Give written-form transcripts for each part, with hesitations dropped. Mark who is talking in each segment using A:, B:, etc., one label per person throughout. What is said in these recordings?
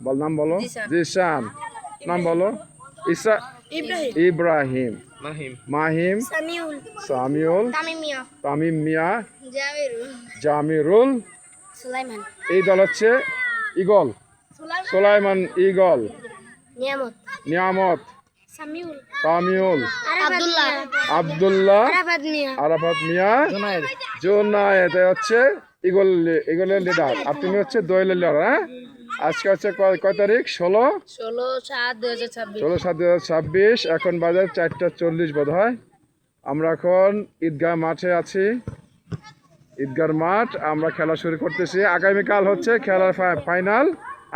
A: বল নাম বলো। জিশান। নাম বলো। ইসা। ইব্রাহিম। মাহিম। সামিউল। তামিম মিয়া। জামিরুল। এই দল হচ্ছে ইগল। সুলাইমান ইগল। নিয়ামত। সামিউল। আব্দুল্লাহ। আরাফাত মিয়া। জোনায়েদ হচ্ছে ইগলের লিডার, আর তুমি হচ্ছে দোয়েলের লিডার। হ্যাঁ, আজকে হচ্ছে কয় তারিখ? 16/7/2026। এখন বাজে 4:40 বোধ হয়। আমরা এখন ঈদগাহ মাঠে আছি। ঈদগাহ মাঠ, আমরা খেলা শুরু করতেছি। আগামীকাল হচ্ছে খেলার ফাইনাল,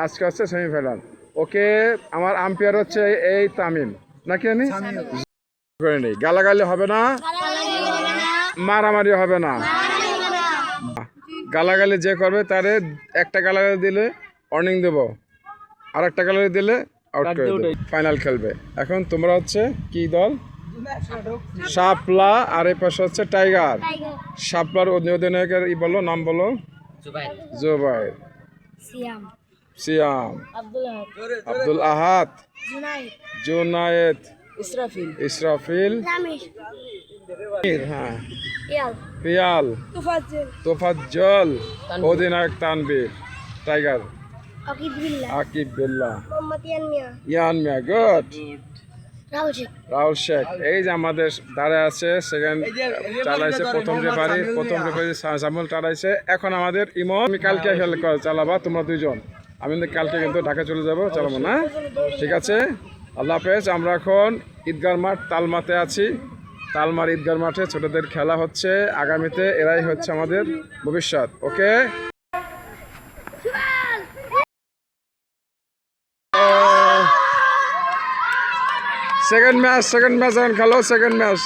A: আজকে হচ্ছে সেমিফাইনাল। ওকে, আমার আম্পায়ার হচ্ছে এই তামিম নাকি আমি করে নেই। গালাগালি হবে না, মারামারি হবে না। গালাগালি যে করবে তারে একটা গালাগালি দিলে ওয়ার্নিং দেবো, আর একটা গালাগালি দিলে আউট করে দেবো। ফাইনাল খেলবে। এখন তোমরা হচ্ছে কি দল? শাপলা। আর এই পাশে হচ্ছে টাইগার। শাপলার অধিনায়কের বলো, নাম বলো। জুবাইর। সিয়াম। আব্দুল আহাদ। জুনায়েদ। ইসরাফিল। হ্যাঁ, পিয়াল। তোফাজ্জল। অধিনায়ক তানভীর। টাইগার আকিব বিল্লাহ। ইয়ান মিয়া। গুড। রাহুল শেখ। এই যে আমাদের দাঁড়ায় আছে, সেকেন্ড চালাইছে, প্রথম রেফারি সামুল চালাইছে। এখন আমাদের ইমন। আমি কালকে চালাবা তোমরা দুইজন, আমি কালকে কিন্তু ঢাকা চলে যাবো, চালাবো না? ঠিক আছে, আল্লাহ হাফেজ। আমরা এখন ঈদগাহ মাঠ তালমাতে আছি। তালমার ঈদগাহ মাঠে ছোটদের খেলা হচ্ছে। আগামীতে এরাই হচ্ছে আমাদের ভবিষ্যৎ। ওকে, সেকেন্ড ম্যাচ এখন খেলো। Second match.